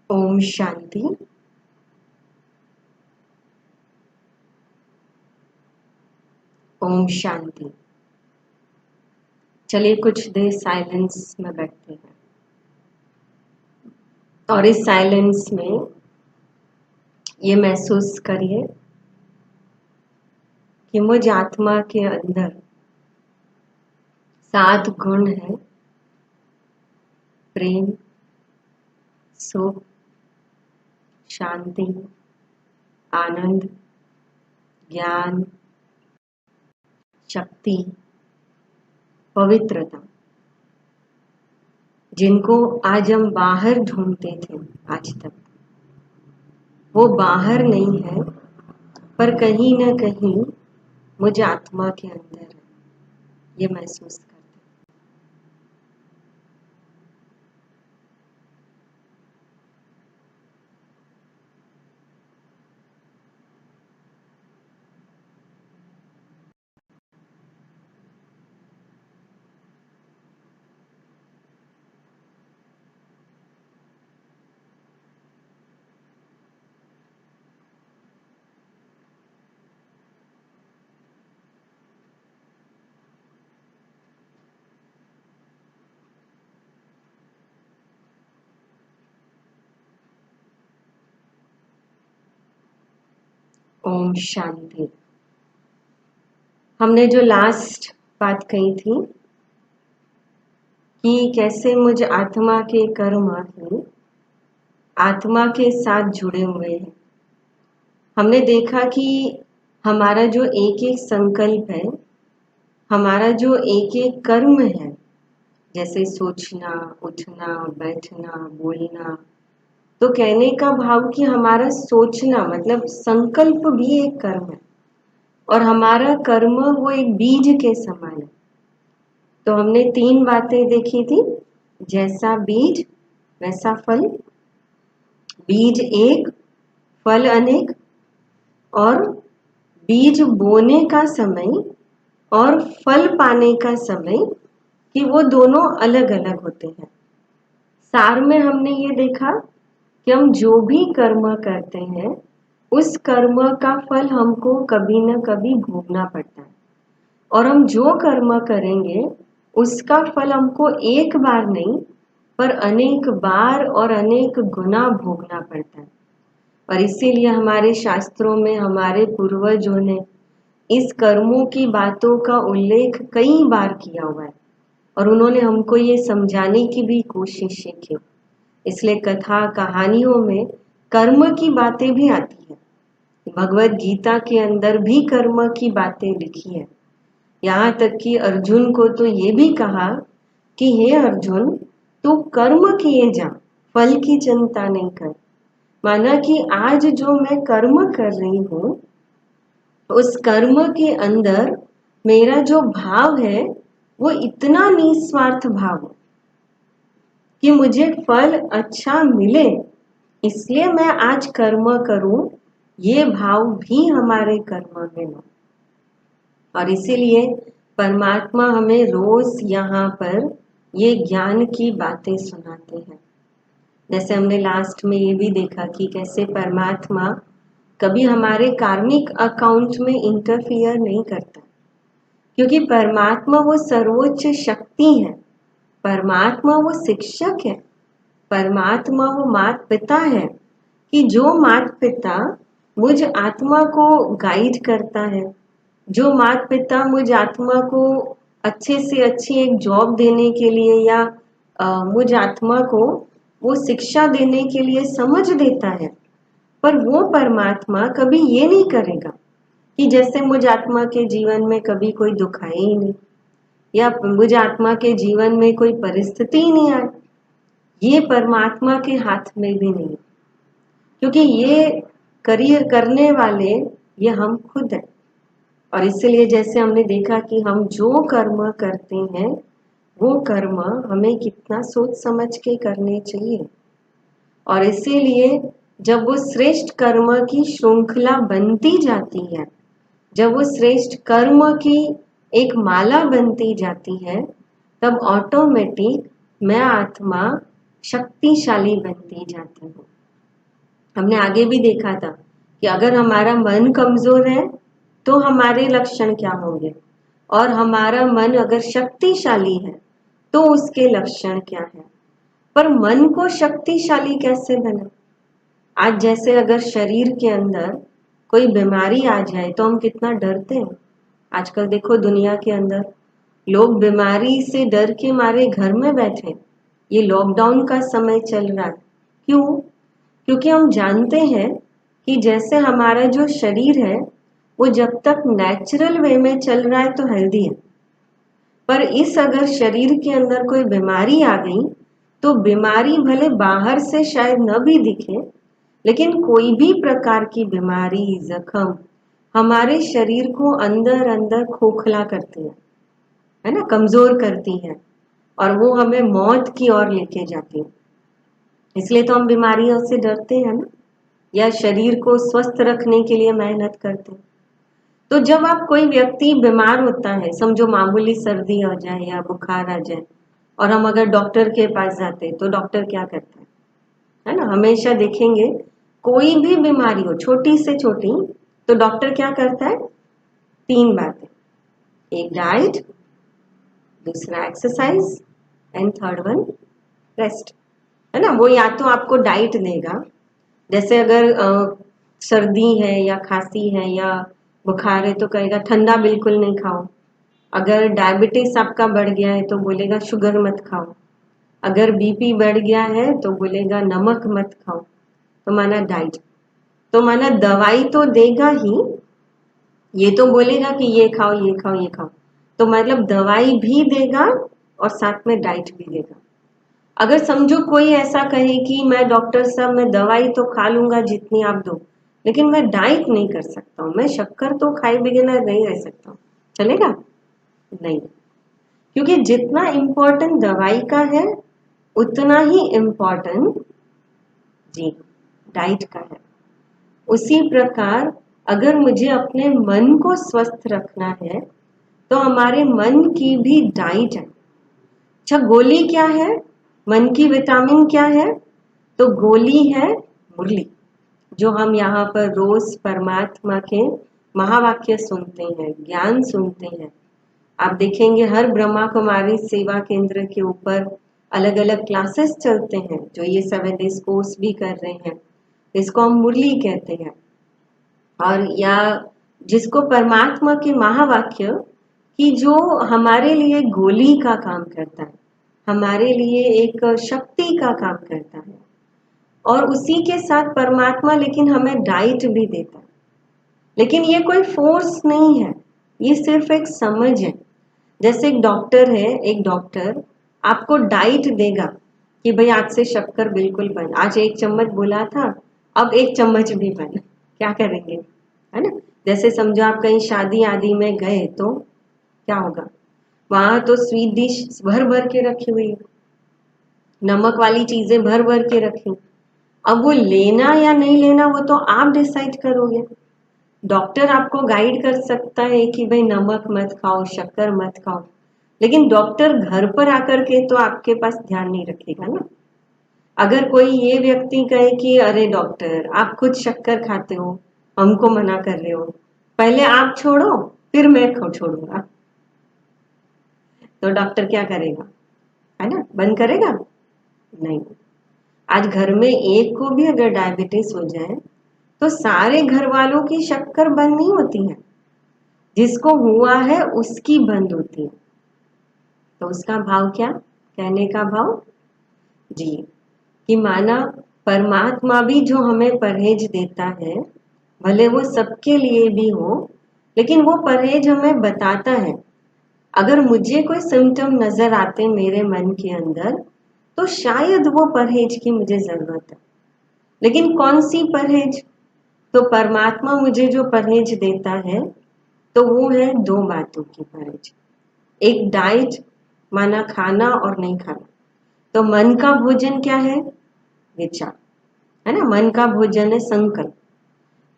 ओम शांति। ओम शांति। चलिए कुछ देर साइलेंस में बैठते हैं और इस साइलेंस में ये महसूस करिए कि मुझ आत्मा के अंदर 7 गुण हैं। प्रेम, सुख, शांति, आनंद, ज्ञान, शक्ति, पवित्रता, जिनको आज हम बाहर ढूंढते थे आज तक। वो बाहर नहीं है पर कहीं ना कहीं मुझ आत्मा के अंदर है। ये महसूस करते हैं। ओम शांति। हमने जो लास्ट बात कही थी कि कैसे मुझ आत्मा के कर्म ही आत्मा के साथ जुड़े हुए हैं। हमने देखा कि हमारा जो एक एक संकल्प है, हमारा जो एक एक कर्म है, जैसे सोचना, उठना, बैठना, बोलना, तो कहने का भाव कि हमारा सोचना मतलब संकल्प भी एक कर्म है और हमारा कर्म वो एक बीज के समान है। तो हमने 3 बातें देखी थी, जैसा बीज वैसा फल, बीज एक फल अनेक, और बीज बोने का समय और फल पाने का समय कि वो दोनों अलग अलग होते हैं। सार में हमने ये देखा कि हम जो भी कर्म करते हैं उस कर्म का फल हमको कभी न कभी भोगना पड़ता है और हम जो कर्म करेंगे उसका फल हमको एक बार नहीं पर अनेक बार और अनेक गुना भोगना पड़ता है। और इसीलिए हमारे शास्त्रों में हमारे पूर्वजों ने इस कर्मों की बातों का उल्लेख कई बार किया हुआ है और उन्होंने हमको ये समझाने की भी कोशिश की। इसलिए कथा कहानियों में कर्म की बातें भी आती है। भगवत गीता के अंदर भी कर्म की बातें लिखी है। यहाँ तक कि अर्जुन को तो ये भी कहा कि हे अर्जुन, तू कर्म किए जा, फल की चिंता नहीं कर। माना कि आज जो मैं कर्म कर रही हूँ उस कर्म के अंदर मेरा जो भाव है वो इतना निस्वार्थ भाव है कि मुझे फल अच्छा मिले, इसलिए मैं आज कर्म करूं, ये भाव भी हमारे कर्म में हो। और इसीलिए परमात्मा हमें रोज यहाँ पर ये ज्ञान की बातें सुनाते हैं। जैसे हमने लास्ट में ये भी देखा कि कैसे परमात्मा कभी हमारे कार्मिक अकाउंट में इंटरफियर नहीं करता, क्योंकि परमात्मा वो सर्वोच्च शक्ति है, परमात्मा वो शिक्षक है, परमात्मा वो माता पिता है कि जो माता पिता मुझ आत्मा को गाइड करता है, जो माता पिता मुझ आत्मा को अच्छे से अच्छी एक जॉब देने के लिए या मुझ आत्मा को वो शिक्षा देने के लिए समझ देता है, पर वो परमात्मा कभी ये नहीं करेगा कि जैसे मुझ आत्मा के जीवन में कभी कोई दुख आए ही नहीं या मुझ आत्मा के जीवन में कोई परिस्थिति ही नहीं आए। ये परमात्मा के हाथ में भी नहीं, क्योंकि ये करियर करने वाले ये हम खुद हैं। और इसलिए जैसे हमने देखा कि हम जो कर्म करते हैं वो कर्म हमें कितना सोच समझ के करने चाहिए। और इसीलिए जब वो श्रेष्ठ कर्म की श्रृंखला बनती जाती है, जब वो श्रेष्ठ कर्म की एक माला बनती जाती है, तब ऑटोमेटिक मैं आत्मा शक्तिशाली बनती जाती हूँ। हमने आगे भी देखा था कि अगर हमारा मन कमजोर है तो हमारे लक्षण क्या होंगे, और हमारा मन अगर शक्तिशाली है तो उसके लक्षण क्या है। पर मन को शक्तिशाली कैसे बना? आज जैसे अगर शरीर के अंदर कोई बीमारी आ जाए तो हम कितना डरते हैं। आजकल देखो दुनिया के अंदर लोग बीमारी से डर के मारे घर में बैठे। ये लॉकडाउन का समय चल रहा है। क्यों? क्योंकि हम जानते हैं कि जैसे हमारा जो शरीर है वो जब तक नेचुरल वे में चल रहा है तो हेल्दी है, पर इस अगर शरीर के अंदर कोई बीमारी आ गई तो बीमारी भले बाहर से शायद न भी दिखे, लेकिन कोई भी प्रकार की बीमारी, जख्म हमारे शरीर को अंदर अंदर खोखला करती है ना, कमजोर करती है, और वो हमें मौत की ओर लेके जाती है। इसलिए तो हम बीमारियों से डरते हैं ना, या शरीर को स्वस्थ रखने के लिए मेहनत करते हैं। तो जब आप कोई व्यक्ति बीमार होता है, समझो मामूली सर्दी आ जाए या बुखार आ जाए, और हम अगर डॉक्टर के पास जाते हैं तो डॉक्टर क्या करता है ना, हमेशा देखेंगे कोई भी बीमारी हो छोटी से छोटी, तो डॉक्टर क्या करता है? 3 बातें, एक डाइट, दूसरा exercise, and third one rest, है ना। वो या तो आपको डाइट देगा, जैसे अगर सर्दी है या खांसी है या बुखार है तो कहेगा ठंडा बिल्कुल नहीं खाओ। अगर डायबिटीज आपका बढ़ गया है तो बोलेगा शुगर मत खाओ। अगर बीपी बढ़ गया है तो बोलेगा नमक मत खाओ। तो माना डाइट, तो माना दवाई तो देगा ही, ये तो बोलेगा कि ये खाओ ये खाओ ये खाओ, तो मतलब दवाई भी देगा और साथ में डाइट भी देगा। अगर समझो कोई ऐसा कहे कि मैं डॉक्टर साहब मैं दवाई तो खा लूंगा जितनी आप दो, लेकिन मैं डाइट नहीं कर सकता हूँ, मैं शक्कर तो खाए बिना नहीं रह सकता हूँ, चलेगा? नहीं, क्योंकि जितना इम्पोर्टेंट दवाई का है उतना ही इम्पोर्टेंट जी डाइट का है। उसी प्रकार अगर मुझे अपने मन को स्वस्थ रखना है तो हमारे मन की भी डाइट है। अच्छा, गोली क्या है? मन की विटामिन क्या है? तो गोली है मुरली, जो हम यहाँ पर रोज परमात्मा के महावाक्य सुनते हैं, ज्ञान सुनते हैं। आप देखेंगे हर ब्रह्मा कुमारी सेवा केंद्र के ऊपर अलग अलग क्लासेस चलते हैं, जो ये 7 डेज कोर्स भी कर रहे हैं, इसको हम मुरली कहते हैं। और या जिसको परमात्मा के महावाक्य कि जो हमारे लिए गोली का काम करता है, हमारे लिए एक शक्ति का काम करता है, और उसी के साथ परमात्मा लेकिन हमें डाइट भी देता है। लेकिन ये कोई फोर्स नहीं है, ये सिर्फ एक समझ है। जैसे एक डॉक्टर है, एक डॉक्टर आपको डाइट देगा कि भाई आज से शक्कर बिल्कुल बंद, आज 1 चम्मच बोला था अब 1 चम्मच भी बंद, क्या करेंगे, है ना। जैसे समझो आप कहीं शादी आदि में गए तो क्या होगा, वहां तो स्वीट डिश भर भर के रखी हुई है, नमक वाली चीजें भर भर के रखी, अब वो लेना या नहीं लेना वो तो आप डिसाइड करोगे। डॉक्टर आपको गाइड कर सकता है कि भाई नमक मत खाओ, शक्कर मत खाओ, लेकिन डॉक्टर घर पर आकर के तो आपके पास ध्यान नहीं रखेगा ना। अगर कोई ये व्यक्ति कहे कि अरे डॉक्टर आप खुद शक्कर खाते हो, हमको मना कर रहे हो, पहले आप छोड़ो फिर मैं छोड़ूंगा, तो डॉक्टर क्या करेगा, है ना, बंद करेगा? नहीं। आज घर में एक को भी अगर डायबिटीज हो जाए तो सारे घर वालों की शक्कर बंद नहीं होती है, जिसको हुआ है उसकी बंद होती है। तो उसका भाव क्या, कहने का भाव जी, कि माना परमात्मा भी जो हमें परहेज देता है, भले वो सबके लिए भी हो, लेकिन वो परहेज हमें बताता है। अगर मुझे कोई सिम्टम नजर आते मेरे मन के अंदर तो शायद वो परहेज की मुझे जरूरत है, लेकिन कौन सी परहेज? तो परमात्मा मुझे जो परहेज देता है तो वो है 2 बातों की परहेज। एक डाइट, माना खाना और नहीं खाना। तो मन का भोजन क्या है? विचार, है ना, मन का भोजन है संकल्प।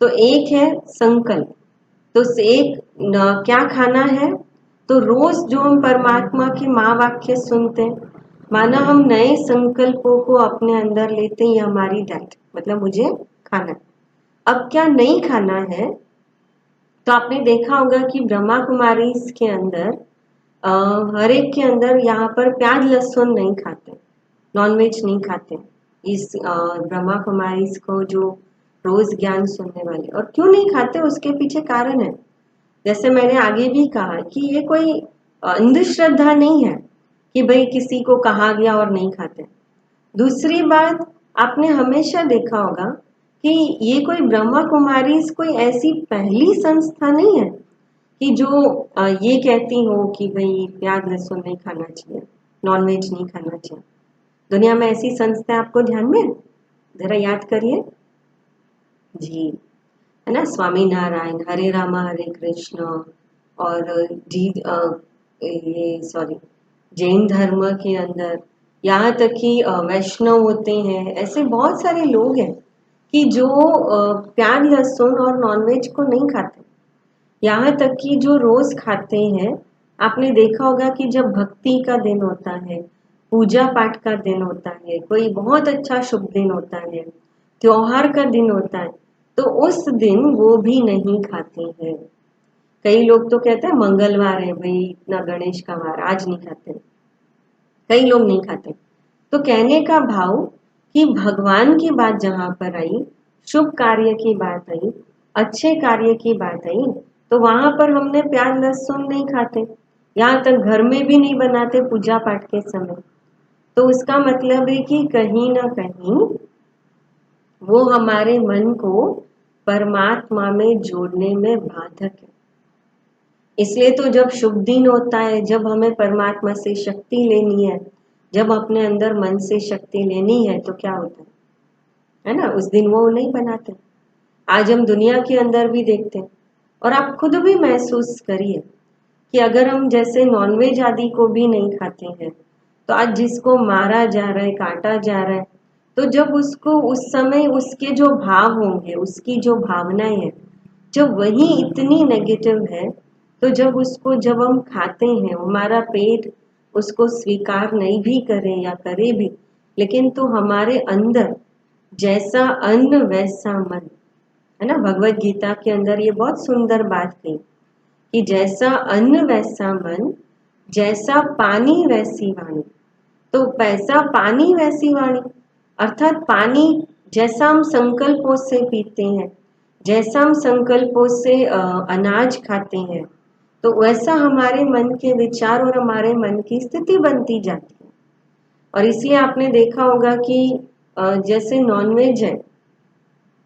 तो एक है संकल्प, तो एक क्या खाना है? तो रोज जो हम परमात्मा के महावाक्य सुनते हैं, माना हम नए संकल्पों को अपने अंदर लेते हैं, ये हमारी डाइट, मतलब मुझे खाना है। अब क्या नहीं खाना है, तो आपने देखा होगा कि ब्रह्मा कुमारी के अंदर अ, हर एक के अंदर यहाँ पर प्याज लहसुन नहीं खाते, नॉनवेज नहीं खाते। इस ब्रह्मा कुमारी को जो रोज ज्ञान सुनने वाले, और क्यों नहीं खाते उसके पीछे कारण है। जैसे मैंने आगे भी कहा कि ये कोई अंधश्रद्धा नहीं है कि भाई किसी को कहा गया और नहीं खाते। दूसरी बात, आपने हमेशा देखा होगा कि ये कोई ब्रह्मा कुमारी कोई ऐसी पहली संस्था नहीं है कि जो ये कहती हो कि भाई प्याज लहसुन नहीं खाना चाहिए, नॉनवेज नहीं खाना चाहिए। दुनिया में ऐसी संस्था आपको ध्यान में, जरा याद करिए जी, है ना। स्वामी नारायण, हरे रामा हरे कृष्ण, और जी ये सॉरी जैन धर्म के अंदर यहाँ तक कि वैष्णव होते हैं, ऐसे बहुत सारे लोग हैं कि जो प्याज लहसुन और नॉनवेज को नहीं खाते। यहाँ तक कि जो रोज खाते हैं, आपने देखा होगा कि जब भक्ति का दिन होता है, पूजा पाठ का दिन होता है, कोई बहुत अच्छा शुभ दिन होता है, त्योहार का दिन होता है, तो उस दिन वो भी नहीं खाते हैं। कई लोग तो कहते हैं मंगलवार है भाई, इतना गणेश का वार, आज नहीं खाते। कई लोग नहीं खाते। तो कहने का भाव कि भगवान की बात जहां पर आई, शुभ कार्य की बात आई, अच्छे कार्य की बात आई, तो वहां पर हमने प्याज लहसुन नहीं खाते, यहाँ तक घर में भी नहीं बनाते पूजा पाठ के समय। तो उसका मतलब है कि कहीं ना कहीं वो हमारे मन को परमात्मा में जोड़ने में बाधक है। इसलिए तो जब शुभ दिन होता है, जब हमें परमात्मा से शक्ति लेनी है, जब अपने अंदर मन से शक्ति लेनी है, तो क्या होता है ना, उस दिन वो नहीं बनाते। आज हम दुनिया के अंदर भी देखते हैं, और आप खुद भी महसूस करिए कि अगर हम जैसे नॉनवेज आदि को भी नहीं खाते हैं, तो आज जिसको मारा जा रहा है, काटा जा रहा है, तो जब उसको उस समय उसके जो भाव होंगे, उसकी जो भावनाएं हैं, जब वही इतनी नेगेटिव है, तो जब हम खाते हैं, हमारा पेट उसको स्वीकार नहीं भी करे या करे भी, लेकिन तो हमारे अंदर जैसा अन्न वैसा मन, है ना। भगवत गीता के अंदर ये बहुत सुंदर बात कही कि जैसा अन्न वैसा मन, जैसा पानी वैसी वाणी। तो पैसा पानी वैसी वाणी, अर्थात पानी जैसा हम संकल्पों से पीते हैं, जैसा हम संकल्पों से अनाज खाते हैं, तो वैसा हमारे मन के विचार और हमारे मन की स्थिति बनती जाती है। और इसलिए आपने देखा होगा कि जैसे नॉनवेज है,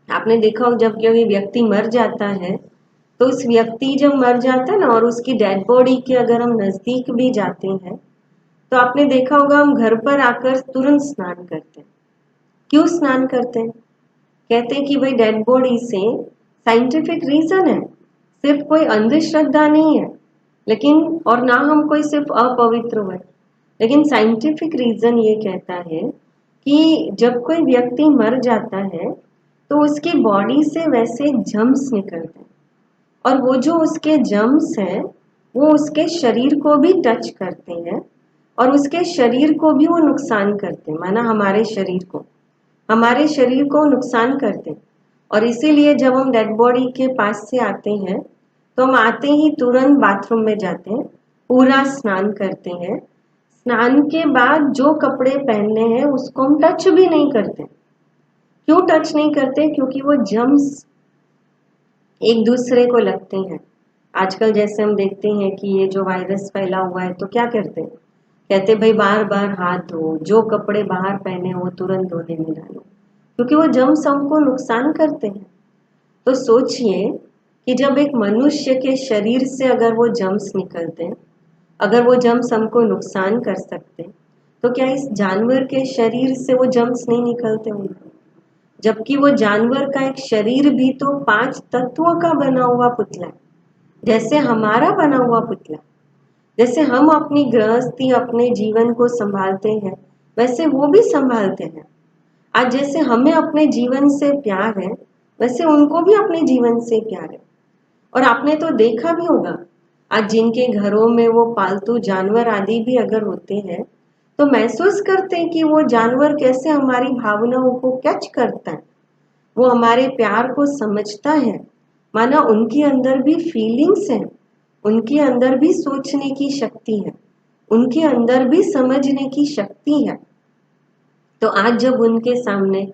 आपने देखा होगा जब कोई व्यक्ति मर जाता है, तो उस व्यक्ति जब मर जाता है ना, और उसकी डेड बॉडी के अगर हम नजदीक भी जाते हैं, तो आपने देखा होगा हम घर पर आकर तुरंत स्नान करते हैं। क्यों स्नान करते हैं? कहते हैं कि भाई डेड बॉडी से साइंटिफिक रीजन है, सिर्फ कोई अंधश्रद्धा नहीं है, लेकिन और ना हम कोई सिर्फ अपवित्र हुए, लेकिन साइंटिफिक रीजन ये कहता है कि जब कोई व्यक्ति मर जाता है, तो उसकी बॉडी से वैसे जम्स निकलते हैं, और वो जो उसके जम्स हैं, वो उसके शरीर को भी टच करते हैं, और उसके शरीर को भी वो नुकसान करते हैं, माना हमारे शरीर को नुकसान करते हैं। और इसीलिए जब हम डेड बॉडी के पास से आते हैं, तो हम आते ही तुरंत बाथरूम में जाते हैं, पूरा स्नान करते हैं। स्नान के बाद जो कपड़े पहनने हैं उसको हम टच भी नहीं करते। क्यों टच नहीं करते? क्योंकि वो जम्स एक दूसरे को लगते हैं। आजकल जैसे हम देखते हैं कि ये जो वायरस फैला हुआ है, तो क्या करते हैं, कहते भाई बार बार हाथ धो, जो कपड़े बाहर पहने वो तुरंत धोने में डालो, क्योंकि वो जम्स हमको नुकसान करते हैं। तो सोचिए कि जब एक मनुष्य के शरीर से अगर वो जम्स निकलते हैं, अगर वो जम्स हमको नुकसान कर सकते हैं, तो क्या इस जानवर के शरीर से वो जम्स नहीं निकलते होंगे? जबकि वो जानवर का एक शरीर भी तो 5 तत्वों का बना हुआ पुतला है, जैसे हमारा बना हुआ पुतला। जैसे हम अपनी गृहस्थी, अपने जीवन को संभालते हैं, वैसे वो भी संभालते हैं। आज जैसे हमें अपने जीवन से प्यार है, वैसे उनको भी अपने जीवन से प्यार है। और आपने तो देखा भी होगा, आज जिनके घरों में वो पालतू जानवर आदि भी अगर होते हैं, तो महसूस करते हैं कि वो जानवर कैसे हमारी भावनाओं को कैच करता है, वो हमारे प्यार को समझता है, माना उनके अंदर भी फीलिंग्स है, उनके अंदर भी सोचने की शक्ति है, उनके अंदर भी समझने की शक्ति है। तो आज जब उनके सामने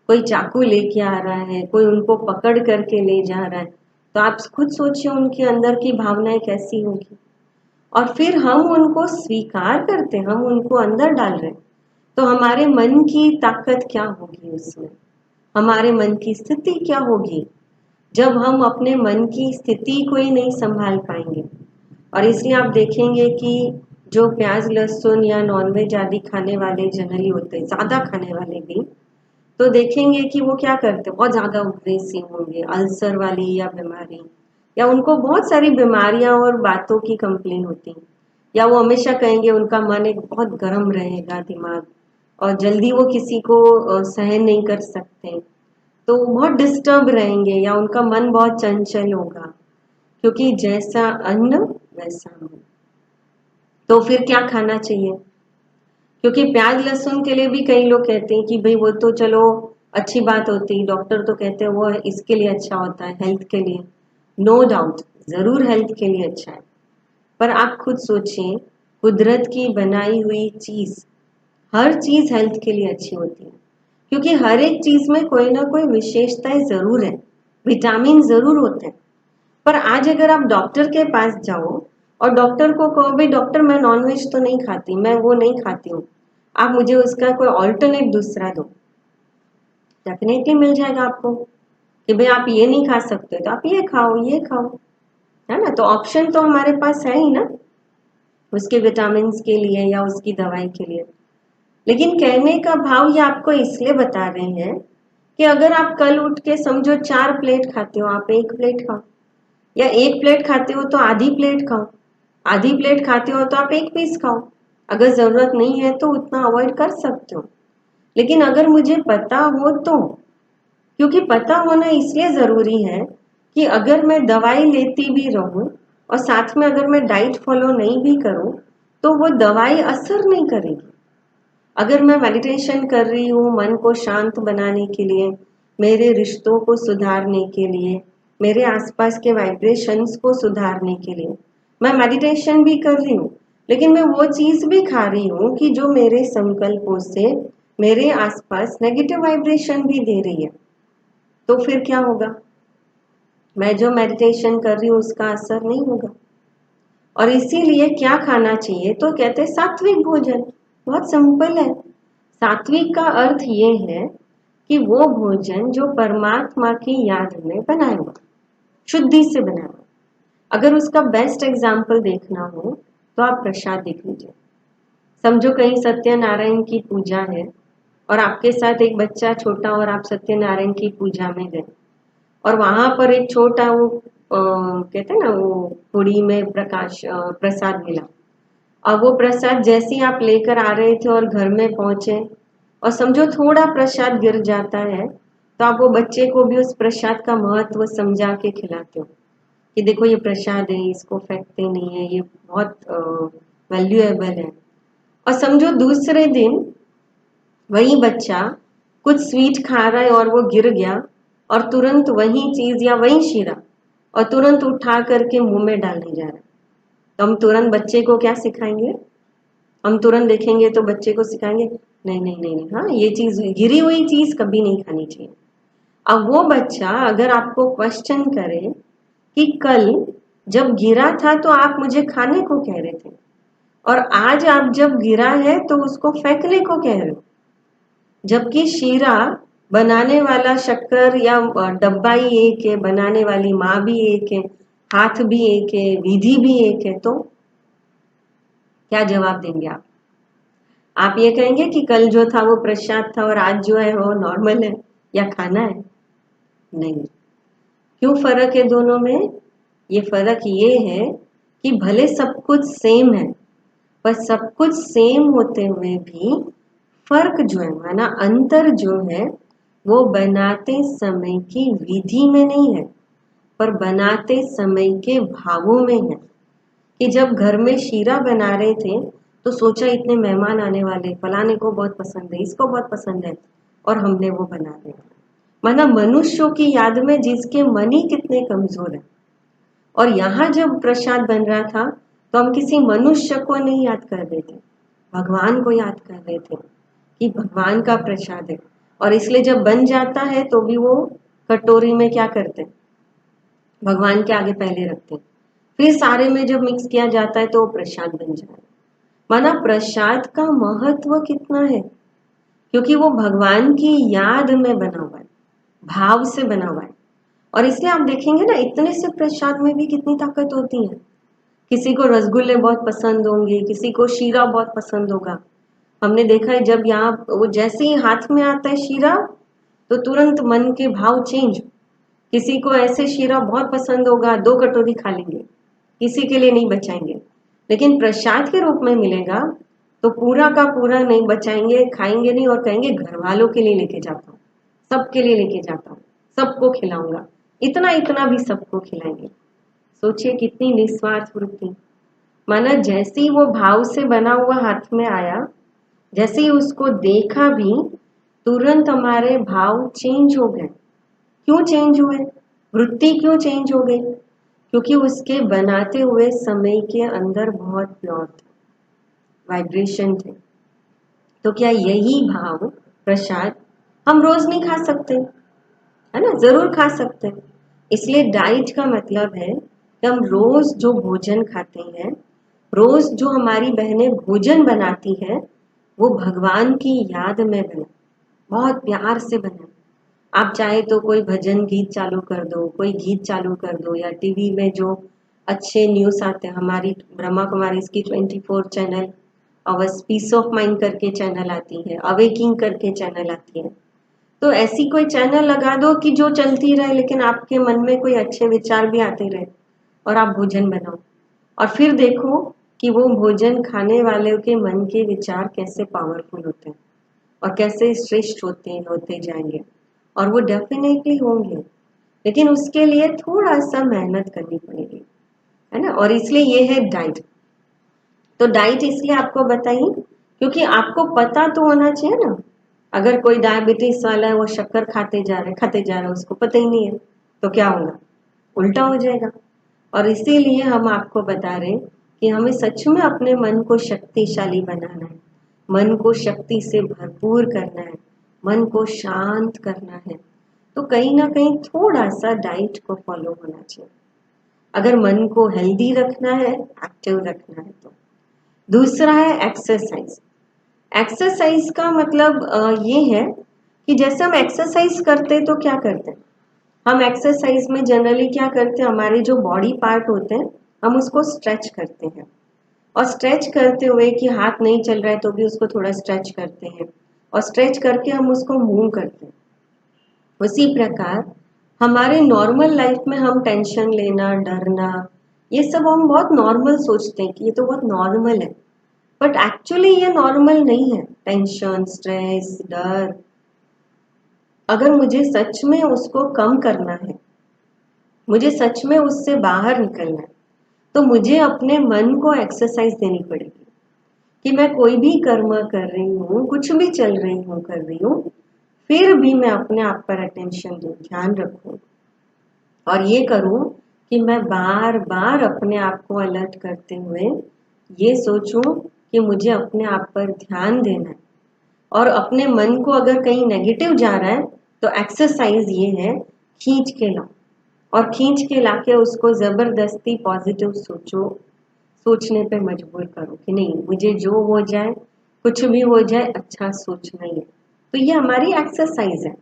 कोई चाकू लेके आ रहा है, कोई उनको पकड़ करके ले जा रहा है, तो आप खुद सोचिए उनके अंदर की भावनाएं कैसी होगी। और फिर हम उनको स्वीकार करते, हम उनको अंदर डाल रहे हैं, तो हमारे मन की ताकत क्या होगी उसमें, हमारे मन की स्थिति क्या होगी जब हम अपने मन की स्थिति को ही नहीं संभाल पाएंगे। और इसलिए आप देखेंगे कि जो प्याज लहसुन या नॉनवेज आदि खाने वाले जनरली होते हैं, ज़्यादा खाने वाले भी, तो देखेंगे कि वो क्या करते हैं, बहुत ज़्यादा अग्रेसिव होंगे, अल्सर वाली या बीमारी, या उनको बहुत सारी बीमारियां और बातों की कंप्लेन होती है, या वो हमेशा कहेंगे उनका मन एक बहुत गर्म रहेगा दिमाग, और जल्दी वो किसी को सहन नहीं कर सकते, तो वो बहुत डिस्टर्ब रहेंगे, या उनका मन बहुत चंचल होगा, क्योंकि जैसा अन्न वैसा मन। तो फिर क्या खाना चाहिए, क्योंकि प्याज लहसुन के लिए भी कई लोग कहते हैं कि भाई वो तो चलो अच्छी बात होती, डॉक्टर तो कहते हैं वो इसके लिए अच्छा होता है, हेल्थ के लिए। नो डाउट, जरूर हेल्थ के लिए अच्छा है, पर आप खुद सोचिए, कुदरत की बनाई हुई चीज, हर चीज हेल्थ के लिए अच्छी होती है, क्योंकि हर एक चीज में कोई ना कोई विशेषताएं जरूर है, विटामिन जरूर होते हैं। पर आज अगर आप डॉक्टर के पास जाओ और डॉक्टर को कहो भाई डॉक्टर मैं नॉनवेज तो नहीं खाती, मैं वो नहीं खाती हूँ, आप मुझे उसका कोई ऑल्टरनेट दूसरा दो, डेफिनेटली मिल जाएगा आपको कि भाई आप ये नहीं खा सकते तो आप ये खाओ, ये खाओ, है ना। तो ऑप्शन तो हमारे पास है ही ना, उसके विटामिन के लिए या उसकी दवाई के लिए। लेकिन कहने का भाव ये आपको इसलिए बता रहे हैं कि अगर आप कल उठ के समझो 4 प्लेट खाते हो, आप 1 प्लेट खाओ, या 1 प्लेट खाते हो तो आधी प्लेट खाओ, आधी प्लेट खाते हो तो आप 1 पीस खाओ, अगर जरूरत नहीं है तो उतना अवॉइड कर सकते हो। लेकिन अगर मुझे पता हो तो, क्योंकि पता होना इसलिए जरूरी है कि अगर मैं दवाई लेती भी रहूं और साथ में अगर मैं डाइट फॉलो नहीं भी करूं तो वो दवाई असर नहीं करेगी। अगर मैं मेडिटेशन कर रही हूँ मन को शांत बनाने के लिए, मेरे रिश्तों को सुधारने के लिए, मेरे आसपास के वाइब्रेशंस को सुधारने के लिए मैं मेडिटेशन भी कर रही हूँ, लेकिन मैं वो चीज भी खा रही हूँ कि जो मेरे संकल्पों से मेरे आसपास नेगेटिव वाइब्रेशन भी दे रही है, तो फिर क्या होगा, मैं जो मेडिटेशन कर रही हूँ उसका असर नहीं होगा। और इसीलिए क्या खाना चाहिए, तो कहते हैं सात्विक भोजन। बहुत सिंपल है, सात्विक का अर्थ ये है कि वो भोजन जो परमात्मा की याद में बनाया हुआ, शुद्धि से बनाया हुआ। अगर उसका बेस्ट एग्जाम्पल देखना हो तो आप प्रसाद देख लीजिए। समझो कहीं सत्यनारायण की पूजा है और आपके साथ एक बच्चा छोटा और आप सत्यनारायण की पूजा में गए, और वहां पर एक छोटा वो कहते हैं ना वो पुड़ी में प्रसाद मिला। अब वो प्रसाद जैसे ही आप लेकर आ रहे थे और घर में पहुंचे और समझो थोड़ा प्रसाद गिर जाता है, तो आप वो बच्चे को भी उस प्रसाद का महत्व समझा के खिलाते हो कि देखो ये प्रसाद है, इसको फेंकते नहीं है, ये बहुत वैल्यूएबल है। और समझो दूसरे दिन वही बच्चा कुछ स्वीट खा रहा है और वो गिर गया, और तुरंत वही चीज या वही शीरा और तुरंत उठा करके मुंह में डालने जा रहा है, तो हम तुरंत बच्चे को क्या सिखाएंगे, हम तुरंत देखेंगे तो बच्चे को सिखाएंगे नहीं नहीं नहीं नहीं, हाँ ये चीज गिरी हुई चीज कभी नहीं खानी चाहिए। अब वो बच्चा अगर आपको क्वेश्चन करे कि कल जब गिरा था तो आप मुझे खाने को कह रहे थे, और आज आप जब गिरा है तो उसको फेंकने को कह रहे हो, जबकि शीरा बनाने वाला शक्कर या डब्बा ही एक है, बनाने वाली माँ भी एक है, हाथ भी एक है, विधि भी एक है, तो क्या जवाब देंगे आप ये कहेंगे कि कल जो था वो प्रसाद था और आज जो है वो नॉर्मल है या खाना है? नहीं। क्यों फर्क है दोनों में? ये फर्क ये है कि भले सब कुछ सेम है, पर सब कुछ सेम होते हुए भी फर्क जो है, माना अंतर जो है, वो बनाते समय की विधि में नहीं है, पर बनाते समय के भावों में है। कि जब घर में शीरा बना रहे थे तो सोचा इतने मेहमान आने वाले, फलाने को बहुत पसंद है, इसको बहुत पसंद है, और हमने वो बना दिया। माना मनुष्यों की याद में जिसके मन ही कितने कमजोर है। और यहाँ जब प्रसाद बन रहा था तो हम किसी मनुष्य को नहीं याद कर रहे थे, भगवान को याद कर रहे थे कि भगवान का प्रसाद है। और इसलिए जब बन जाता है तो भी वो कटोरी में क्या करते हैं, भगवान के आगे पहले रखते हैं। फिर सारे में जब मिक्स किया जाता है तो वो प्रसाद बन जाए। माना प्रसाद का महत्व कितना है, क्योंकि वो भगवान की याद में बना हुआ है, भाव से बना हुआ है। और इसलिए आप देखेंगे ना, इतने से प्रसाद में भी कितनी ताकत होती है। किसी को रसगुल्ले बहुत पसंद होंगे, किसी को शीरा बहुत पसंद होगा। हमने देखा है जब यहाँ वो जैसे ही हाथ में आता है शीरा तो तुरंत मन के भाव चेंज। किसी को ऐसे शीरा बहुत पसंद होगा, 2 कटोरी खा लेंगे, किसी के लिए नहीं बचाएंगे। लेकिन प्रसाद के रूप में मिलेगा तो पूरा का पूरा नहीं बचाएंगे, खाएंगे नहीं और कहेंगे घर वालों के लिए लेके जाता हूँ, सबके लिए लेके जाता हूँ, सबको खिलाऊंगा, इतना इतना भी सबको खिलाएंगे। सोचिए कितनी निस्वार्थ वृत्ति। माना जैसे ही वो भाव से बना हुआ हाथ में आया, जैसे ही उसको देखा भी, तुरंत हमारे भाव चेंज हो गए। क्यों चेंज हुए, वृत्ति क्यों चेंज हो गई, क्योंकि उसके बनाते हुए समय के अंदर बहुत प्योर थे, वाइब्रेशन थे। तो क्या यही भाव प्रसाद हम रोज नहीं खा सकते, है ना, जरूर खा सकते हैं। इसलिए डाइट का मतलब है कि हम रोज जो भोजन खाते हैं, रोज जो हमारी बहनें भोजन बनाती है, वो भगवान की याद में बने, बहुत प्यार से बने। आप चाहे तो कोई भजन गीत चालू कर दो, कोई गीत चालू कर दो, या टीवी में जो अच्छे न्यूज़ आते हैं, हमारी ब्रह्मा कुमारी इसकी 24 चैनल, और पीस ऑफ माइंड करके चैनल आती है, अवेकिंग करके चैनल आती है। तो ऐसी कोई चैनल लगा दो कि जो चलती रहे, लेकिन आपके मन में कोई अच्छे विचार भी आते रहे, और आप भोजन बनाओ। और फिर देखो कि वो भोजन खाने वाले के मन के विचार कैसे पावरफुल होते हैं और कैसे श्रेष्ठ होते जाएंगे। और वो डेफिनेटली होंगे, लेकिन उसके लिए थोड़ा सा मेहनत करनी पड़ेगी, है ना। और इसलिए ये है डाइट। तो डाइट इसलिए आपको बताइए क्योंकि आपको पता तो होना चाहिए ना। अगर कोई डायबिटीज वाला है, वो शक्कर खाते जा रहा है, उसको पता ही नहीं है, तो क्या होगा, उल्टा हो जाएगा। और इसीलिए हम आपको बता रहे हैं कि हमें सच में अपने मन को शक्तिशाली बनाना है, मन को शक्ति से भरपूर करना है, मन को शांत करना है। तो कहीं ना कहीं थोड़ा सा डाइट को फॉलो होना चाहिए, अगर मन को हेल्दी रखना है, एक्टिव रखना है तो। दूसरा है एक्सरसाइज। एक्सरसाइज का मतलब ये है कि जैसे हम एक्सरसाइज करते हैं तो क्या करते हैं, हम एक्सरसाइज में जनरली क्या करते हैं, हमारे जो बॉडी पार्ट होते हैं हम उसको स्ट्रेच करते हैं। और स्ट्रेच करते हुए कि हाथ नहीं चल रहा है तो भी उसको थोड़ा स्ट्रेच करते हैं, और स्ट्रेच करके हम उसको मूव करते हैं। उसी प्रकार हमारे नॉर्मल लाइफ में हम टेंशन लेना, डरना, ये सब हम बहुत नॉर्मल सोचते हैं कि ये तो बहुत नॉर्मल है, बट एक्चुअली ये नॉर्मल नहीं है। टेंशन, स्ट्रेस, डर, अगर मुझे सच में उसको कम करना है, मुझे सच में उससे बाहर निकलना है, तो मुझे अपने मन को एक्सरसाइज देनी पड़ेगी कि मैं कोई भी कर्म कर रही हूँ, कुछ भी चल रही हूँ, कर रही हूँ, फिर भी मैं अपने आप पर अटेंशन दूँ, ध्यान रखूँ, और ये करूँ कि मैं बार बार अपने आप को अलर्ट करते हुए ये सोचूं कि मुझे अपने आप पर ध्यान देना है। और अपने मन को अगर कहीं नेगेटिव जा रहा है तो एक्सरसाइज ये है, खींच के लाओ, और खींच के लाके उसको जबरदस्ती पॉजिटिव सोचो, सोचने पे मजबूर करो कि नहीं, मुझे जो हो जाए, कुछ भी हो जाए, अच्छा सोचना ही है। तो ये हमारी एक्सरसाइज है,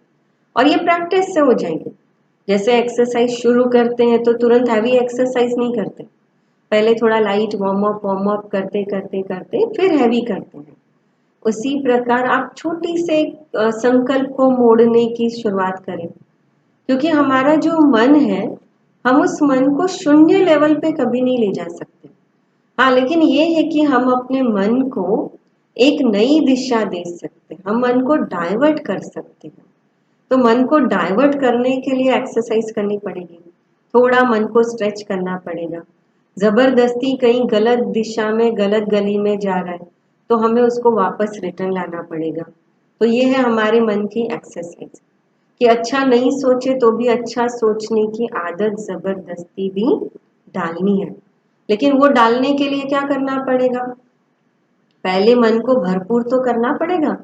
और ये प्रैक्टिस से हो जाएगी। जैसे एक्सरसाइज शुरू करते हैं तो तुरंत हैवी एक्सरसाइज नहीं करते, पहले थोड़ा लाइट वार्म अप करते करते करते फिर हैवी करते हैं। उसी प्रकार आप छोटी से संकल्प को मोड़ने की शुरुआत करें, क्योंकि हमारा जो मन है, हम उस मन को शून्य लेवल पे कभी नहीं ले जा सकते। हाँ, लेकिन ये है कि हम अपने मन को एक नई दिशा दे सकते हैं, हम मन को डाइवर्ट कर सकते हैं। तो मन को डाइवर्ट करने के लिए एक्सरसाइज करनी पड़ेगी, थोड़ा मन को स्ट्रेच करना पड़ेगा। जबरदस्ती कहीं गलत दिशा में, गलत गली में जा रहा है तो हमें उसको वापस रिटर्न लाना पड़ेगा। तो ये है हमारे मन की एक्सरसाइज। कि अच्छा नहीं सोचे तो भी अच्छा सोचने की आदत जबरदस्ती भी डालनी है। लेकिन वो डालने के लिए क्या करना पड़ेगा? पहले मन को भरपूर तो करना पड़ेगा,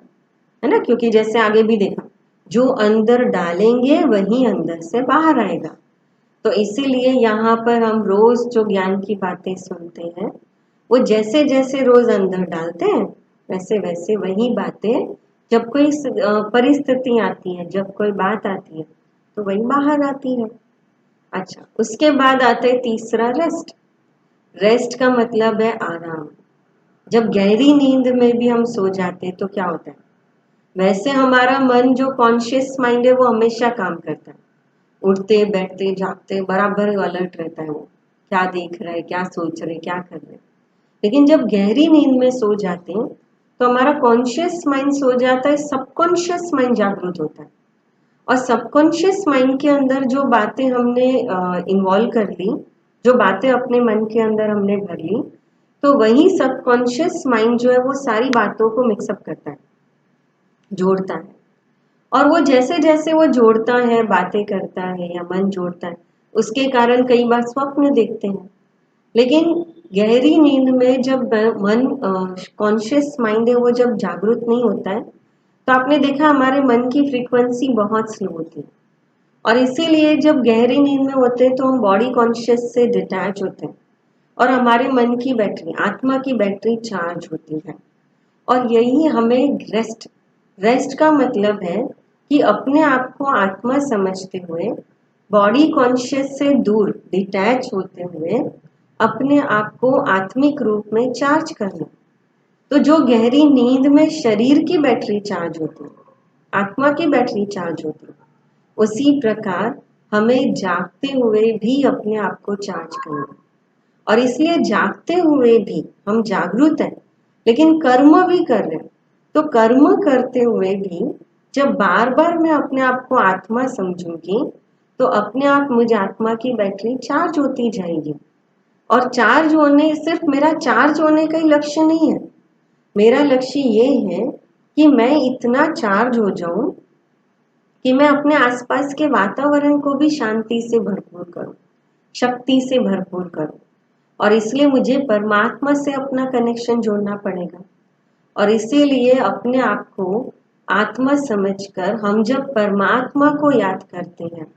है ना? क्योंकि जैसे आगे भी देखा, जो अंदर डालेंगे वही अंदर से बाहर आएगा। तो इसीलिए यहाँ पर हम रोज जो ज्ञान की बातें सुनते हैं, वो जैसे जैसे रोज अंदर डालते हैं वैसे वैसे वही बातें जब कोई परिस्थिति आती है, जब कोई बात आती है तो वही बाहर आती है। अच्छा, उसके बाद आता है तीसरा, रेस्ट। रेस्ट का मतलब है आराम। जब गहरी नींद में भी हम सो जाते हैं तो क्या होता है? वैसे हमारा मन जो कॉन्शियस माइंड है वो हमेशा काम करता है, उठते बैठते जागते बराबर अलर्ट रहता है। वो क्या देख रहा है, क्या सोच रहे, क्या कर रहे। लेकिन जब गहरी नींद में सो जाते हैं तो हमारा कॉन्शियस माइंड सो जाता है, सबकॉन्शियस माइंड जागृत होता है। और सबकॉन्शियस माइंड के अंदर जो बातें हमने इन्वॉल्व कर ली, जो बातें अपने मन के अंदर हमने भर ली, तो वही सबकॉन्शियस माइंड जो है वो सारी बातों को मिक्सअप करता है, जोड़ता है। और वो जैसे जैसे वो जोड़ता है, बातें करता है या मन जोड़ता है, उसके कारण कई बार स्वप्न देखते हैं। लेकिन गहरी नींद में जब मन कॉन्शियस माइंड है वो जब जागृत नहीं होता है तो आपने देखा हमारे मन की फ्रीक्वेंसी बहुत स्लो होती है। और इसीलिए जब गहरी नींद में होते हैं तो हम बॉडी कॉन्शियस से डिटैच होते हैं और हमारे मन की बैटरी, आत्मा की बैटरी चार्ज होती है। और यही हमें रेस्ट, रेस्ट का मतलब है कि अपने आप को आत्मा समझते हुए, बॉडी कॉन्शियस से दूर डिटैच होते हुए अपने आप को आत्मिक रूप में चार्ज करना। तो जो गहरी नींद में शरीर की बैटरी चार्ज होती है, आत्मा की बैटरी चार्ज होती है, उसी प्रकार हमें जागते हुए भी अपने आप को चार्ज करना। और इसलिए जागते हुए भी हम जागरूक हैं लेकिन कर्म भी कर रहे हैं। तो कर्म करते हुए भी जब बार बार मैं अपने आप को आत्मा समझूंगी तो अपने आप मुझे आत्मा की बैटरी चार्ज होती जाएगी। और चार्ज होने, सिर्फ मेरा चार्ज होने का ही लक्ष्य नहीं है। मेरा लक्ष्य ये है कि मैं इतना चार्ज हो जाऊं कि मैं अपने आसपास के वातावरण को भी शांति से भरपूर करूं, शक्ति से भरपूर करूं। और इसलिए मुझे परमात्मा से अपना कनेक्शन जोड़ना पड़ेगा। और इसीलिए अपने आप को आत्मा समझकर हम जब परमात्मा को याद करते हैं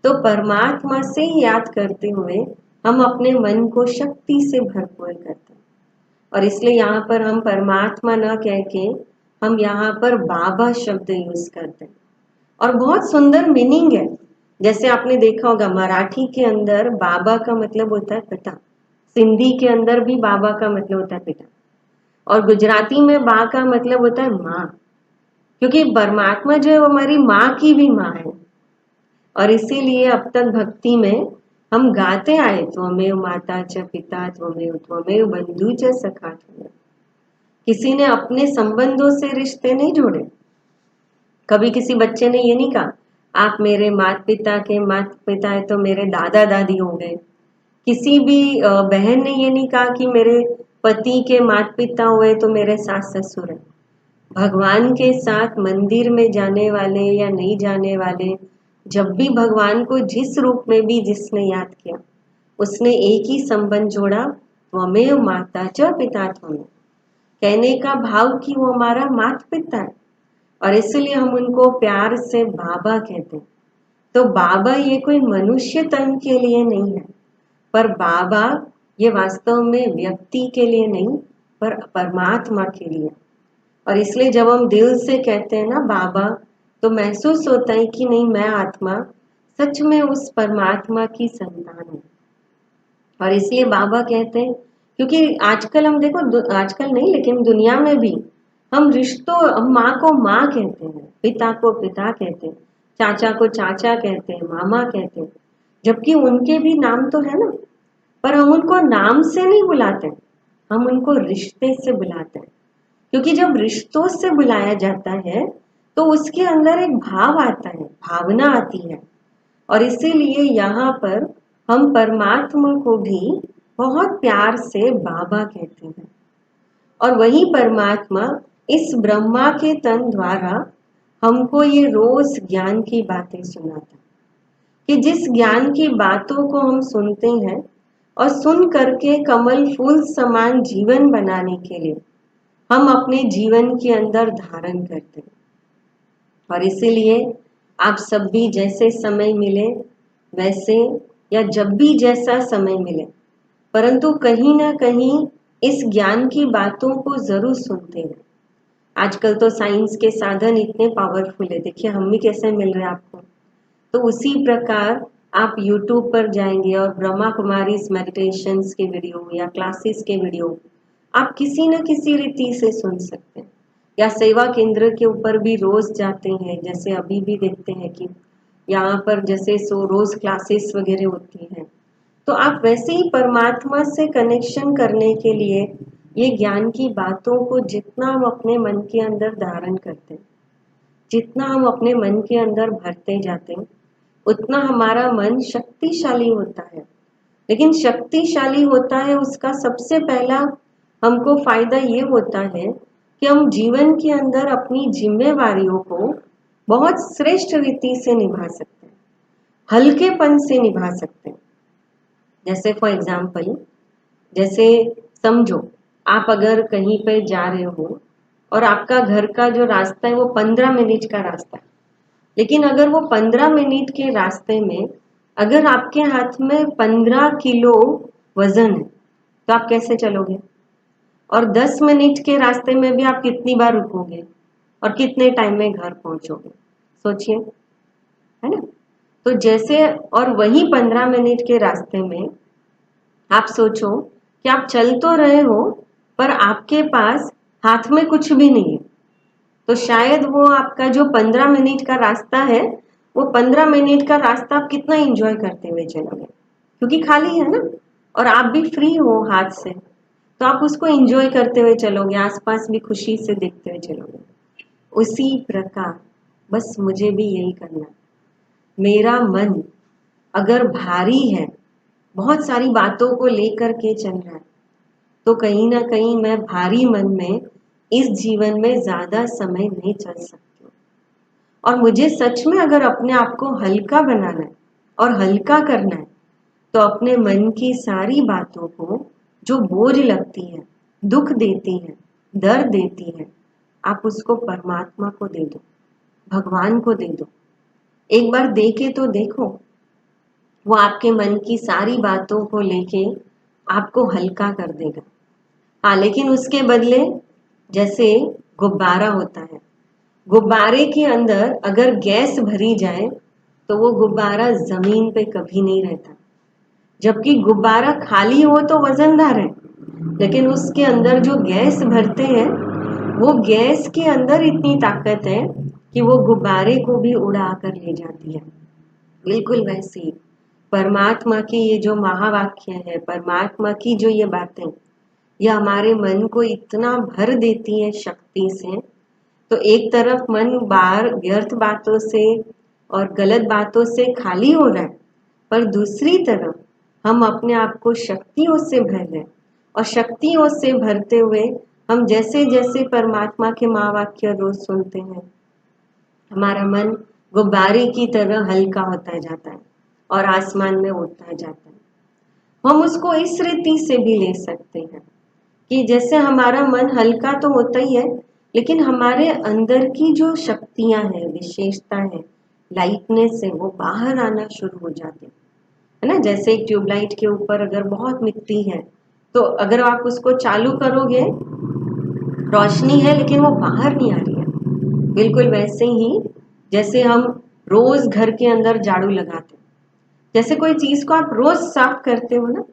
तो परमात्मा से याद करते हुए हम अपने मन को शक्ति से भरपूर करते हैं। और इसलिए यहाँ पर हम परमात्मा न कह के हम यहाँ पर बाबा शब्द यूज करते हैं। और बहुत सुंदर मीनिंग है। जैसे आपने देखा होगा मराठी के अंदर बाबा का मतलब होता है पिता, सिंधी के अंदर भी बाबा का मतलब होता है पिता, और गुजराती में बा का मतलब होता है माँ। क्योंकि परमात्मा जो है वो हमारी माँ की भी माँ है। और इसीलिए अब तक भक्ति में हम गाते आए, त्वमेव माता च पिता त्वमेव त्वमेव बंधु च सखा त्वमेव। किसी ने अपने संबंधों से रिश्ते नहीं जोड़े। कभी किसी बच्चे ने ये नहीं कहा आप मेरे माता पिता के माता पिता है तो मेरे दादा दादी हो गए। किसी भी बहन ने ये नहीं कहा कि मेरे पति के माता पिता हुए तो मेरे सास ससुर है। भगवान के साथ मंदिर में जाने वाले या नहीं जाने वाले, जब भी भगवान को जिस रूप में भी जिसने याद किया उसने एक ही संबंध जोड़ा, त्वमेव माता च पिता त्वमेव। कहने का भाव कि वो हमारा माता पिता है और इसलिए हम उनको प्यार से बाबा कहते हैं। तो बाबा ये कोई मनुष्य तन के लिए नहीं है, पर बाबा ये वास्तव में व्यक्ति के लिए नहीं पर परमात्मा के लिए। और इसलिए जब हम दिल से कहते हैं ना बाबा, तो महसूस होता है कि नहीं, मैं आत्मा सच में उस परमात्मा की संतान हूँ। और इसलिए बाबा कहते हैं, क्योंकि आजकल हम देखो, आजकल नहीं लेकिन दुनिया में भी हम रिश्तों, हम माँ को माँ कहते हैं, पिता को पिता कहते हैं, चाचा को चाचा कहते हैं, मामा कहते हैं, जबकि उनके भी नाम तो है ना। पर हम उनको नाम से नहीं बुलाते, हम उनको रिश्ते से बुलाते हैं। क्योंकि जब रिश्तों से बुलाया जाता है तो उसके अंदर एक भाव आता है, भावना आती है। और इसीलिए यहाँ पर हम परमात्मा को भी बहुत प्यार से बाबा कहते हैं। और वही परमात्मा इस ब्रह्मा के तन द्वारा हमको ये रोज ज्ञान की बातें सुनाता, कि जिस ज्ञान की बातों को हम सुनते हैं और सुन करके कमल फूल समान जीवन बनाने के लिए हम अपने जीवन के अंदर धारण करते हैं। और इसीलिए आप सब भी जैसे समय मिले वैसे, या जब भी जैसा समय मिले, परंतु कहीं ना कहीं इस ज्ञान की बातों को जरूर सुनते हैं। आजकल तो साइंस के साधन इतने पावरफुल है, देखिए हम भी कैसे मिल रहे हैं आपको। तो उसी प्रकार आप YouTube पर जाएंगे और ब्रह्मा कुमारी मेडिटेशंस के वीडियो या क्लासेस के वीडियो आप किसी न किसी रीति से सुन सकते हैं। या सेवा केंद्र के ऊपर भी रोज जाते हैं, जैसे अभी भी देखते हैं कि यहाँ पर जैसे रोज क्लासेस वगैरह होती हैं। तो आप वैसे ही परमात्मा से कनेक्शन करने के लिए ये ज्ञान की बातों को जितना हम अपने मन के अंदर धारण करते हैं, जितना हम अपने मन के अंदर भरते जाते हैं, उतना हमारा मन शक्तिशाली होता है। लेकिन शक्तिशाली होता है उसका सबसे पहला हमको फायदा ये होता है कि हम जीवन के अंदर अपनी जिम्मेवारियों को बहुत श्रेष्ठ रीति से निभा सकते हैं, हल्केपन से निभा सकते हैं। जैसे फॉर एग्जाम्पल, जैसे समझो आप अगर कहीं पे जा रहे हो और आपका घर का जो रास्ता है वो 15 मिनट का रास्ता है, लेकिन अगर वो 15 मिनट के रास्ते में अगर आपके हाथ में 15 किलो वजन है तो आप कैसे चलोगे? और 10 मिनट के रास्ते में भी आप कितनी बार रुकोगे और कितने टाइम में घर पहुंचोगे? सोचिए, है ना? तो जैसे, और वही 15 मिनट के रास्ते में आप सोचो कि आप चल तो रहे हो पर आपके पास हाथ में कुछ भी नहीं है, तो शायद वो आपका जो 15 मिनट का रास्ता है, वो 15 मिनट का रास्ता आप कितना एंजॉय करते हुए चलोगे, क्योंकि खाली है ना, और आप भी फ्री हो हाथ से, तो आप उसको एंजॉय करते हुए चलोगे, आसपास भी खुशी से देखते हुए चलोगे। उसी प्रकार बस मुझे भी यही करना है। मेरा मन अगर भारी है, बहुत सारी बातों को लेकर के चल रहा है, तो कहीं ना कहीं मैं भारी मन में इस जीवन में ज्यादा समय नहीं चल सकती हूँ। और मुझे सच में अगर अपने आप को हल्का बनाना है और हल्का करना है, तो अपने मन की सारी बातों को जो बोझ लगती है, दुख देती है, दर्द देती है, आप उसको परमात्मा को दे दो, भगवान को दे दो। एक बार दे के तो देखो, वो आपके मन की सारी बातों को लेके आपको हल्का कर देगा। हाँ, लेकिन उसके बदले जैसे गुब्बारा होता है, गुब्बारे के अंदर अगर गैस भरी जाए तो वो गुब्बारा जमीन पे कभी नहीं रहता, जबकि गुब्बारा खाली हो तो वजनदार है, लेकिन उसके अंदर जो गैस भरते हैं वो गैस के अंदर इतनी ताकत है कि वो गुब्बारे को भी उड़ा कर ले जाती है। बिल्कुल वैसे ही परमात्मा की ये जो महावाक्य है, परमात्मा की जो ये बातें, ये हमारे मन को इतना भर देती है शक्ति से। तो एक तरफ मन बाहर व्यर्थ बातों से और गलत बातों से खाली हो रहा है, पर दूसरी तरफ हम अपने आप को शक्तियों से भर रहे हैं, और शक्तियों से भरते हुए हम जैसे जैसे परमात्मा के महावाक्य रोज सुनते हैं, हमारा मन गुब्बारे की तरह हल्का होता जाता है और आसमान में उड़ता जाता है। हम उसको इस रीति से भी ले सकते हैं कि जैसे हमारा मन हल्का तो होता ही है, लेकिन हमारे अंदर की जो शक्तियां हैं, विशेषता है, लाइटनेस है, वो बाहर आना शुरू हो जाती है ना। जैसे एक ट्यूबलाइट के ऊपर अगर बहुत मिट्टी है, तो अगर आप उसको चालू करोगे, रोशनी है लेकिन वो बाहर नहीं आ रही है। बिल्कुल वैसे ही जैसे हम रोज घर के अंदर झाड़ू लगाते, जैसे कोई चीज को आप रोज साफ करते हो ना,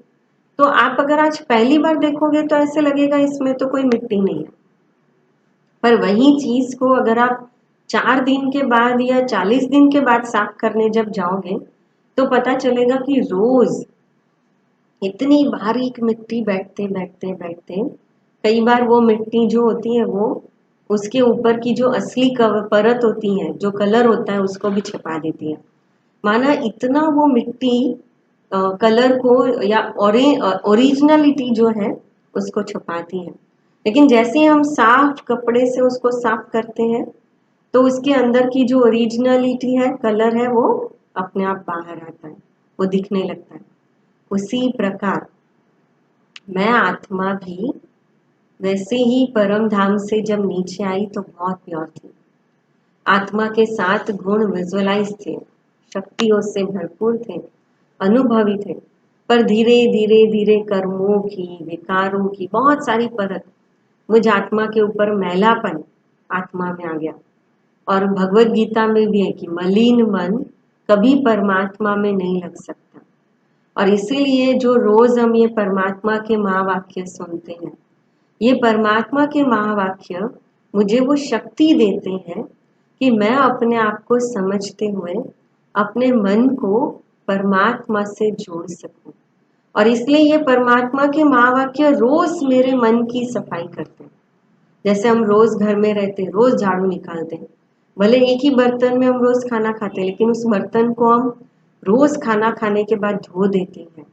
तो आप अगर आज पहली बार देखोगे तो ऐसे लगेगा इसमें तो कोई मिट्टी नहीं है, पर वही चीज को अगर आप 4 दिन के बाद या 40 दिन के बाद साफ करने जब जाओगे, तो पता चलेगा कि रोज इतनी बारीक मिट्टी बैठते बैठते बैठते, कई बार वो मिट्टी जो होती है वो उसके ऊपर की जो असली परत होती है, जो कलर होता है, उसको भी छिपा देती है। माना इतना वो मिट्टी कलर को या ओरिजिनलिटी जो है उसको छुपाती है। लेकिन जैसे हम साफ कपड़े से उसको साफ करते हैं, तो उसके अंदर की जो ओरिजिनलिटी है, कलर है, वो अपने आप बाहर आता है, वो दिखने लगता है। उसी प्रकार मैं आत्मा भी वैसे ही परम धाम से जब नीचे आई तो बहुत प्योर थी। आत्मा के 7 गुण विजुअलाइज थे, शक्तियों से भरपूर थे, अनुभवी थे। पर धीरे धीरे धीरे कर्मों की, विकारों की बहुत सारी परत मुझ आत्मा के ऊपर मैलापन आत्मा में आ गया। और भगवत गीता में भी है कि मलिन मन कभी परमात्मा में नहीं लग सकता। और इसीलिए जो रोज हम ये परमात्मा के महावाक्य सुनते हैं, ये परमात्मा के महावाक्य मुझे वो शक्ति देते हैं कि मैं अपने आप को समझते हुए अपने मन को परमात्मा से जोड़ सकूं। और इसलिए ये परमात्मा के महावाक्य रोज मेरे मन की सफाई करते हैं। जैसे हम रोज घर में रहते हैं, रोज झाड़ू निकालते हैं, भले एक ही बर्तन में हम रोज खाना खाते हैं, लेकिन उस बर्तन को हम रोज खाना खाने के बाद धो देते हैं।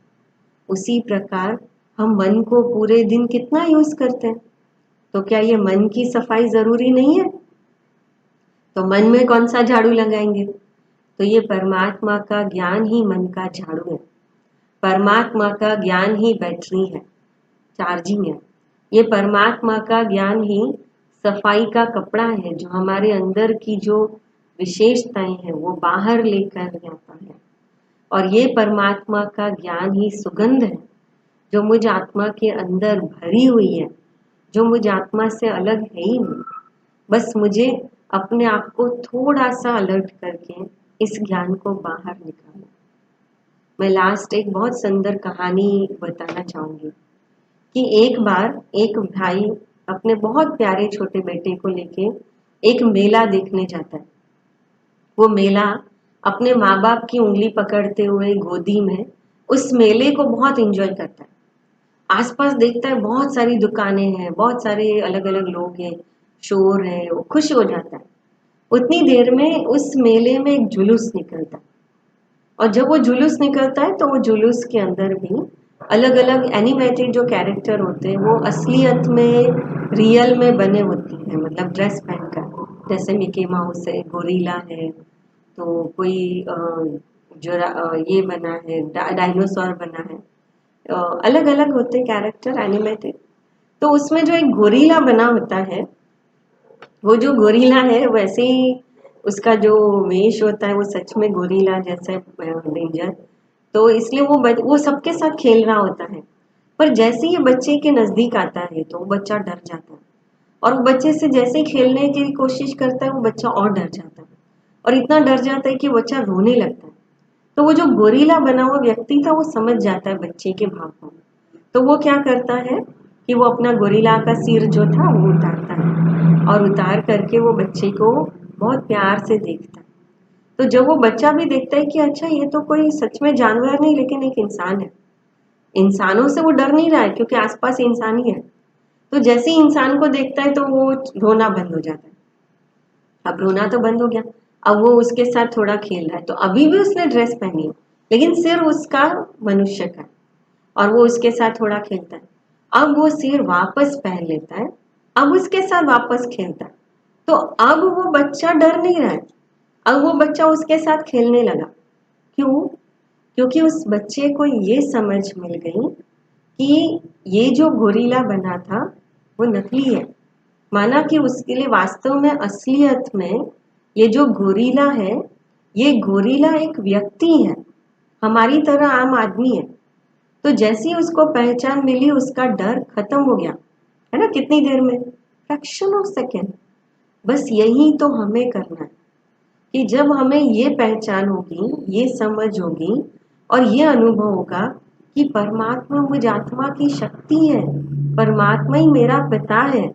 उसी प्रकार हम मन को पूरे दिन कितना यूज करते हैं, तो क्या ये मन की सफाई जरूरी नहीं है? तो मन में कौन सा झाड़ू लगाएंगे? तो ये परमात्मा का ज्ञान ही मन का झाड़ू है, परमात्मा का ज्ञान ही बैटरी है, चार्जिंग है। ये परमात्मा का ज्ञान ही सफाई का कपड़ा है, जो हमारे अंदर की जो विशेषताएं हैं वो बाहर लेकर जाता है। और ये परमात्मा का ज्ञान ही सुगंध है, जो मुझ आत्मा के अंदर भरी हुई है, जो मुझ आत्मा से अलग है ही नहीं। बस मुझे अपने आप को थोड़ा सा अलर्ट करके इस ज्ञान को बाहर निकालना। मैं लास्ट एक बहुत सुंदर कहानी बताना चाहूंगी कि एक बार एक भाई अपने बहुत प्यारे छोटे बेटे को लेके एक मेला देखने जाता है। वो मेला अपने माँ बाप की उंगली पकड़ते हुए गोदी में उस मेले को बहुत एंजॉय करता है। आसपास देखता है बहुत सारी दुकानें हैं, बहुत सारे अलग अलग लोग हैं, शोर है, वो खुश हो जाता है। उतनी देर में उस मेले में एक जुलूस निकलता है, और जब वो जुलूस निकलता है तो वो जुलूस के अंदर भी अलग अलग एनिमेटेड जो कैरेक्टर होते हैं वो असलियत में रियल में बने होती हैं, मतलब ड्रेस पहनकर। जैसे मिकी माउस है, गोरिल्ला है, तो कोई ये बना है, डायनासोर बना है, अलग अलग होते कैरेक्टर एनिमेटेड। तो उसमें जो एक गोरिल्ला बना होता है, वो जो गोरिल्ला है वैसे ही उसका जो वेश होता है वो सच में गोरिल्ला जैसा डेंजर। तो इसलिए वो सबके साथ खेल रहा होता है। पर जैसे ही बच्चे के नजदीक आता है तो वो बच्चा डर जाता है, और वो बच्चे से जैसे ही खेलने की कोशिश करता है वो बच्चा और डर जाता है, और इतना डर जाता है कि बच्चा रोने लगता है। तो वो जो गोरिल्ला बना हुआ व्यक्ति था वो समझ जाता है बच्चे के भाव को। तो वो क्या करता है कि वो अपना गोरिल्ला का सिर जो था वो उतारता है, और उतार करके वो बच्चे को बहुत प्यार से देखता है। तो जब वो बच्चा भी देखता है कि अच्छा ये तो कोई सच में जानवर नहीं लेकिन एक इंसान है, इंसानों से वो डर नहीं रहा है क्योंकि आसपास इंसान ही है। तो जैसे ही इंसान को देखता है तो वो रोना बंद हो जाता है। अब रोना तो बंद हो गया, अब वो उसके साथ थोड़ा खेल रहा है। तो अभी भी उसने ड्रेस पहनी है, लेकिन सिर उसका मनुष्य का है, और वो उसके साथ थोड़ा खेलता है। अब वो सिर वापस पहन लेता है, अब उसके साथ वापस खेलता है। तो अब वो बच्चा डर नहीं रहा है, अब वो बच्चा उसके साथ खेलने लगा। क्यों? क्योंकि उस बच्चे को ये समझ मिल गई कि ये जो गोरिल्ला बना था वो नकली है। माना कि उसके लिए वास्तव में असलियत में ये जो गोरिल्ला है, ये गोरिल्ला एक व्यक्ति है, हमारी तरह आम आदमी है। तो जैसे ही उसको पहचान मिली उसका डर खत्म हो गया, है ना, कितनी देर में, फ्रैक्शन ऑफ सेकेंड। बस यही तो हमें करना है कि जब हमें ये पहचान होगी, ये समझ होगी, और ये अनुभव होगा कि परमात्मा मुझ आत्मा की शक्ति है, परमात्मा ही मेरा पिता है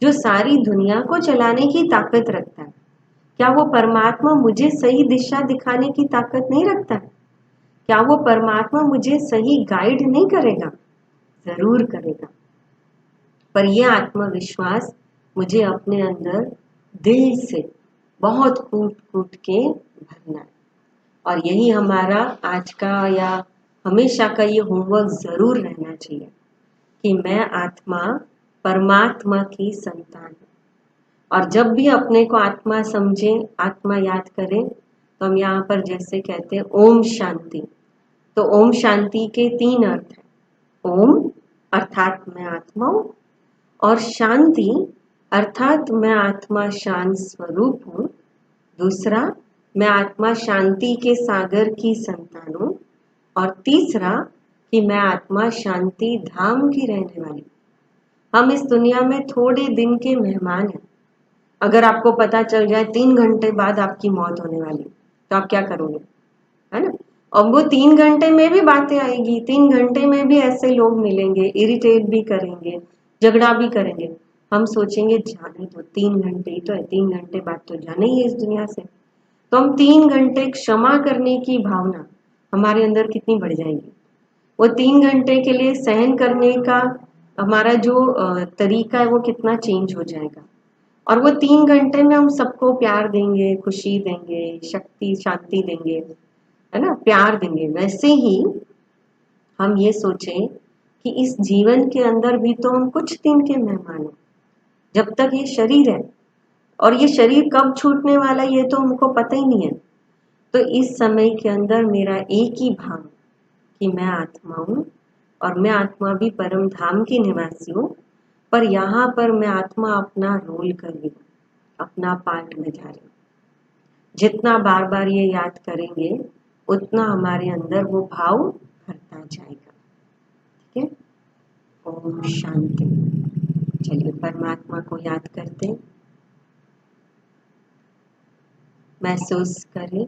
जो सारी दुनिया को चलाने की ताकत रखता है। क्या वो परमात्मा मुझे सही दिशा दिखाने की ताकत नहीं रखता? क्या वो परमात्मा मुझे सही गाइड नहीं करेगा? जरूर करेगा। पर यह आत्मविश्वास मुझे अपने अंदर दिल से बहुत कूट कूट के भरना है। और यही हमारा आज का या हमेशा का ये होमवर्क जरूर रहना चाहिए कि मैं आत्मा परमात्मा की संतान हूँ, और जब भी अपने को आत्मा समझें, आत्मा याद करें, तो हम यहाँ पर जैसे कहते हैं ओम शांति। तो ओम शांति के 3 अर्थ हैं। ओम अर्थात मैं आत्मा हूँ, और शांति अर्थात मैं आत्मा शांत स्वरूप हूँ। दूसरा, मैं आत्मा शांति के सागर की संतान हूँ। और तीसरा कि मैं आत्मा शांति धाम की रहने वाली। हम इस दुनिया में थोड़े दिन के मेहमान हैं। अगर आपको पता चल जाए 3 घंटे बाद आपकी मौत होने वाली, तो आप क्या करोगे, है ना? और वो 3 घंटे में भी बातें आएगी, 3 घंटे में भी ऐसे लोग मिलेंगे, इरिटेट भी करेंगे, झगड़ा भी करेंगे। हम सोचेंगे जाने तो 3 घंटे ही तो है, 3 घंटे बाद तो जाना ही है इस दुनिया से। तो हम 3 घंटे क्षमा करने की भावना हमारे अंदर कितनी बढ़ जाएगी। वो 3 घंटे के लिए सहन करने का हमारा जो तरीका है वो कितना चेंज हो जाएगा। और वो 3 घंटे में हम सबको प्यार देंगे, खुशी देंगे, शक्ति शांति देंगे, है ना, प्यार देंगे। वैसे ही हम ये सोचें कि इस जीवन के अंदर भी तो हम कुछ दिन के मेहमान हैं। जब तक ये शरीर है, और ये शरीर कब छूटने वाला है ये तो हमको पता ही नहीं है। तो इस समय के अंदर मेरा एक ही भाव कि मैं आत्मा हूँ, और मैं आत्मा भी परम धाम की निवासी हूँ। पर यहाँ पर मैं आत्मा अपना रोल कर रही हूँ, अपना पार्ट निभा रही हूँ। जितना बार बार ये याद करेंगे उतना हमारे अंदर वो भाव भरता जाएगा। ठीक है। ओम शांति। चलिए परमात्मा को याद करते, महसूस करें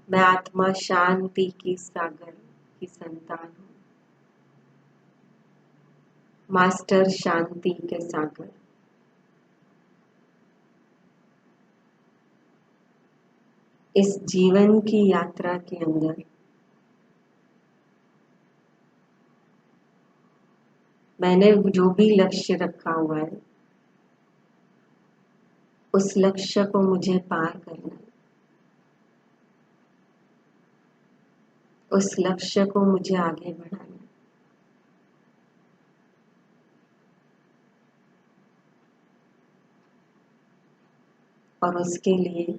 मैं आत्मा शांति की सागर की संतान हूँ। मास्टर शांति के सागर। इस जीवन की यात्रा के अंदर मैंने जो भी लक्ष्य रखा हुआ है उस लक्ष्य को मुझे पार करना है। उस लक्ष्य को मुझे आगे बढ़ाना है। और उसके लिए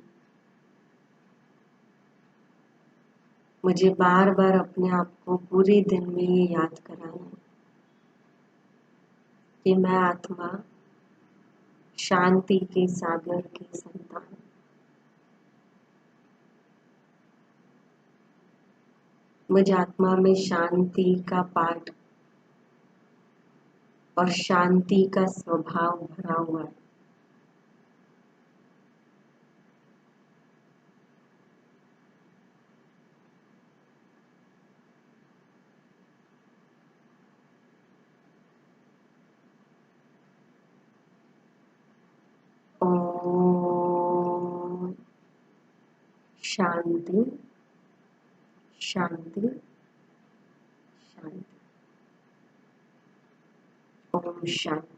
मुझे बार बार अपने आप को पूरे दिन में ये याद कराना है कि मैं आत्मा शांति के सागर की संतान हूँ। मुझे आत्मा में शांति का पाठ और शांति का स्वभाव भरा हुआ है। ओम शांति शांति शांति। ओम शांति।